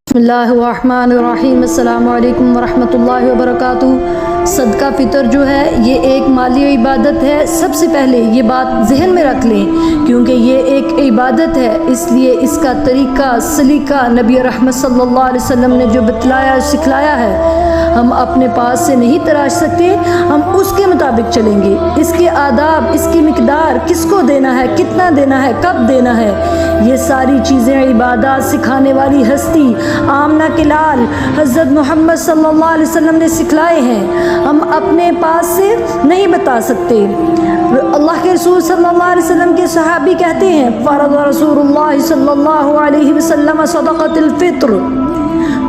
بسم اللہ الرحمن الرحیم، السلام علیکم ورحمۃ اللہ وبرکاتہ۔ صدقہ فطر جو ہے یہ ایک مالی عبادت ہے۔ سب سے پہلے یہ بات ذہن میں رکھ لیں، کیونکہ یہ ایک عبادت ہے، اس لیے اس کا طریقہ سلیقہ نبی رحمت صلی اللہ علیہ وسلم نے جو بتلایا سکھلایا ہے، ہم اپنے پاس سے نہیں تراش سکتے، ہم اس کے مطابق چلیں گے۔ اس کے آداب، اس کی مقدار، کس کو دینا ہے، کتنا دینا ہے، کب دینا ہے، یہ ساری چیزیں عبادات سکھانے والی ہستی آمنہ کے لال حضرت محمد صلی اللہ علیہ وسلم نے سکھلائے ہیں، ہم اپنے پاس سے نہیں بتا سکتے۔ اللہ کے رسول صلی اللہ علیہ وسلم کے صحابی کہتے ہیں، فرض رسول اللہ صلی اللہ علیہ وسلم صدقۃ الفطر۔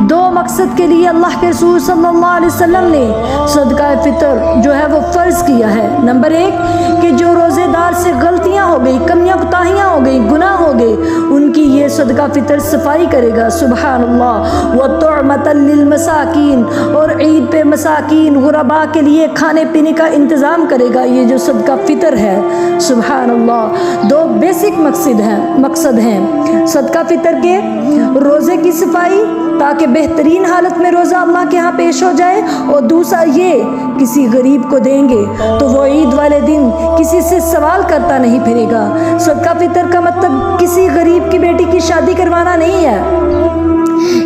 دو مقصد کے لیے اللہ کے رسول صلی اللہ علیہ وسلم نے صدقہ فطر جو ہے وہ فرض کیا ہے۔ نمبر ایک کہ جو روزے دار سے غلطیاں ہو گئی، کمیاں کوتاہیاں ہو گئی، گناہ ہو گئے، ان کی یہ صدقہ فطر صفائی کرے گا، سبحان اللہ۔ وَطُعْمَةً لِّلْمَسَاكِينَ، اور عید پہ مساکین غرباء کے لیے کھانے پینے کا انتظام کرے گا، یہ جو صدقہ فطر ہے، سبحان اللہ۔ دو بیسک مقصد ہیں صدقہ فطر کے، روزے کی صفائی تاکہ بہترین حالت میں روزہ اللہ کے ہاں پیش ہو جائے، اور دوسرا یہ کسی غریب کو دیں گے تو وہ عید والے دن کسی سے سوال کرتا نہیں پھرے گا۔ صدقہ فطر کا مطلب کسی غریب کی بیٹی کی شادی کروانا نہیں ہے،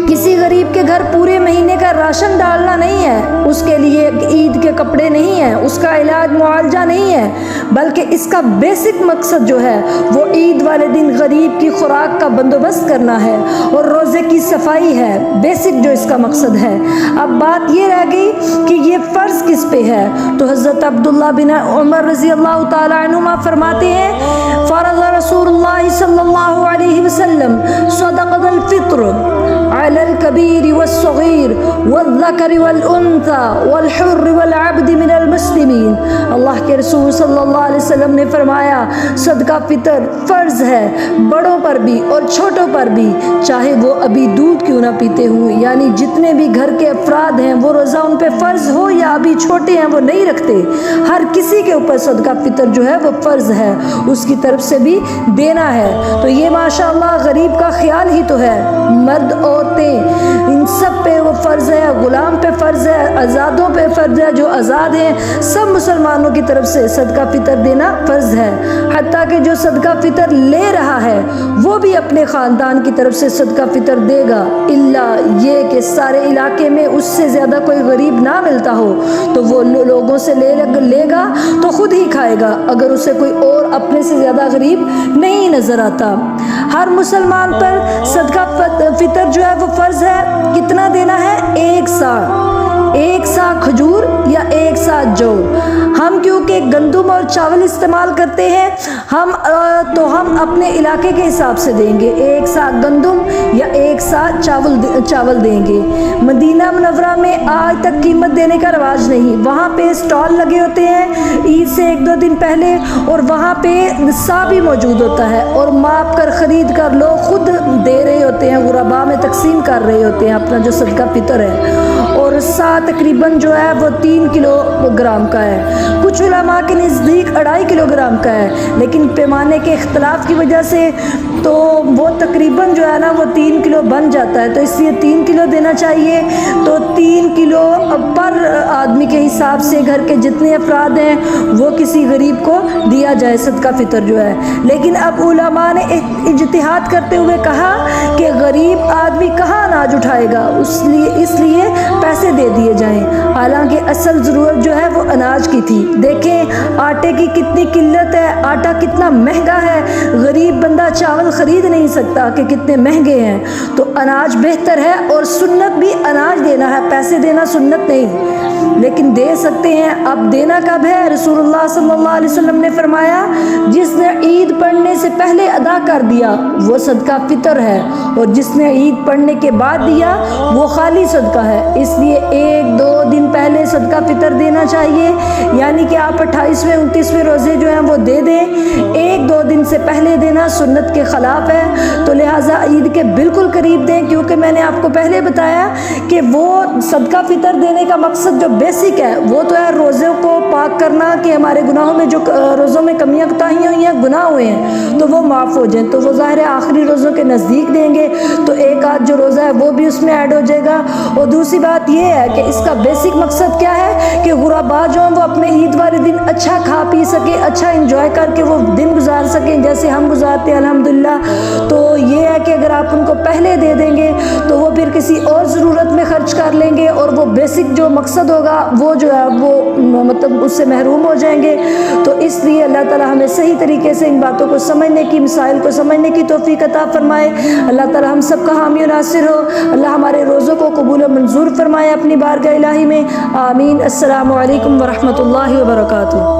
کسی غریب کے گھر پورے مہینے کا راشن ڈالنا نہیں ہے، اس کے لیے عید کے کپڑے نہیں ہیں، اس کا علاج معالجہ نہیں ہے، بلکہ اس کا بیسک مقصد جو ہے وہ عید والے دن غریب کی خوراک کا بندوبست کرنا ہے اور روزے کی صفائی ہے، بیسک جو اس کا مقصد ہے۔ اب بات یہ رہ گئی کہ یہ فرض کس پہ ہے، تو حضرت عبداللہ بن عمر رضی اللہ تعالی عنہما فرماتے ہیں، فرض رسول اللہ صلی اللہ علیہ وسلم صدقۃ الفطر علی الکبیر والصغیر والذکر والانثى والحر والعبد من المسلمین۔ اللہ کے رسول صلی اللہ علیہ وسلم نے فرمایا صدقہ فطر فرض ہے بڑوں پر بھی اور چھوٹوں پر بھی، چاہے وہ ابھی دودھ کیوں نہ پیتے ہوں، یعنی جتنے بھی گھر کے افراد ہیں وہ روزہ ان پہ فرض ہو یا ابھی چھوٹے ہیں وہ نہیں رکھتے، ہر کسی کے اوپر صدقہ فطر جو ہے وہ فرض ہے، اس کی طرف سے بھی دینا ہے۔ تو یہ ماشاءاللہ غریب کا خیال ہی تو ہے، مرد عورتیں ان سب پہ وہ فرض ہے، غلام پہ فرض ہے، آزادوں پہ فرض ہے، جو آزاد ہیں سب مسلمانوں کی طرف سے صدقہ فطر دینا فرض ہے، حتیٰ کہ جو صدقہ فطر لے رہا ہے وہ بھی اپنے خاندان کی طرف سے صدقہ فطر دے گا، الا یہ کہ سارے علاقے میں اس سے زیادہ کوئی غریب نہ ملتا ہو تو وہ لوگوں سے لے گا تو خود ہی کھائے گا، اگر اسے کوئی اور اپنے سے زیادہ غریب نہیں نظر آتا۔ ہر مسلمان پر صدقہ فطر جو ہے وہ فرض ہے، کتنا دینا ہے؟ 1 سا، 1 سا کھجور یا 1 سا جو۔ ہم کیونکہ گندم اور چاول استعمال کرتے ہیں تو ہم اپنے علاقے کے حساب سے دیں گے، 1 سا گندم یا 1 سا چاول دیں گے۔ مدینہ منورہ میں آج تک قیمت دینے کا رواج نہیں، وہاں پہ اسٹال لگے ہوتے ہیں عید سے 1-2 دن پہلے، اور وہاں پہ سا بھی موجود ہوتا ہے، اور ماپ کر خرید کر لوگ خود دے رہے ہوتے ہیں، غرباء میں تقسیم کر رہے ہوتے ہیں اپنا جو صدقہ فطر ہے، اور سا تقریباً جو ہے وہ 3 کلو گرام کا ہے، کچھ علماء کے نزدیک 2.5 کلو گرام کا ہے، لیکن پیمانے کے اختلاف کی وجہ سے تو وہ تقریباً جو ہے نا وہ 3 کلو بن جاتا ہے، تو اس لیے 3 کلو دینا چاہیے۔ تو 3 کلو پر آدمی کے حساب سے گھر کے جتنے افراد ہیں وہ کسی غریب کو دیا جائے صدقہ فطر جو ہے۔ لیکن اب علماء نے اجتہاد کرتے ہوئے کہا کہ غریب آدمی کہاں اناج اٹھائے گا، اس لیے پیسے دے دیے جائیں، حالانکہ اصل ضرورت جو ہے وہ اناج کی تھی۔ دیکھیں آٹے کی کتنی قلت ہے، آٹا کتنا مہنگا ہے، غریب بندہ چاول خرید نہیں سکتا کہ کتنے مہنگے ہیں، تو اناج بہتر ہے، اور سنت بھی اناج دینا ہے، پیسے دینا سنت نہیں، لیکن دے سکتے ہیں۔ اب دینا کب ہے؟ رسول اللہ صلی اللہ علیہ وسلم نے فرمایا جس نے عید پڑھنے سے پہلے ادا کر دیا وہ صدقہ فطر ہے، اور جس نے عید پڑھنے کے بعد دیا وہ خالی صدقہ ہے۔ اس لیے 1-2 دن پہلے صدقہ فطر دینا چاہیے، یعنی کہ آپ 28ویں 29ویں روزے جو ہیں وہ دے دیں، 1-2 دن سے پہلے دینا سنت کے خلاف ہے، تو لہٰذا عید کے بالکل قریب دیں، کیونکہ میں نے آپ کو پہلے بتایا کہ وہ صدقہ فطر دینے کا مقصد جو بیسک ہے وہ تو ہے روزوں کو پاک کرنا کہ ہمارے گناہوں میں جو روزوں میں کمیاں کوتاہیاں ہوئی ہیں گناہ ہوئے ہیں تو وہ معاف ہو جائیں، تو وہ ظاہر ہے آخری روزوں کے نزدیک دیں گے تو ایک آدھ جو روزہ ہے وہ بھی اس میں ایڈ ہو جائے گا۔ اور دوسری بات یہ ہے کہ اس کا بیسک مقصد کیا ہے کہ غربا جو ہیں وہ اپنے عید والے دن اچھا کھا پی سکیں، اچھا انجوائے کر کے وہ دن گزار سکیں جیسے ہم گزارتے ہیں الحمدللہ۔ تو یہ ہے کہ اگر آپ ان کو پہلے دے دیں گے تو وہ پھر کسی اور ضرورت میں خرچ کر لیں گے اور وہ بیسک جو مقصد ہوگا وہ جو ہے وہ مطلب اس سے محروم ہو جائیں گے۔ تو اس لیے اللہ تعالی ہمیں صحیح طریقے سے ان باتوں کو سمجھنے کی، مسائل کو سمجھنے کی توفیق عطا فرمائے۔ اللہ تعالی ہم سب کا حامی و ناصر ہو، اللہ ہمارے روزوں کو قبول و منظور فرمائے اپنی بارگاہ الہی میں، آمین۔ السلام علیکم ورحمۃ اللہ وبرکاتہ۔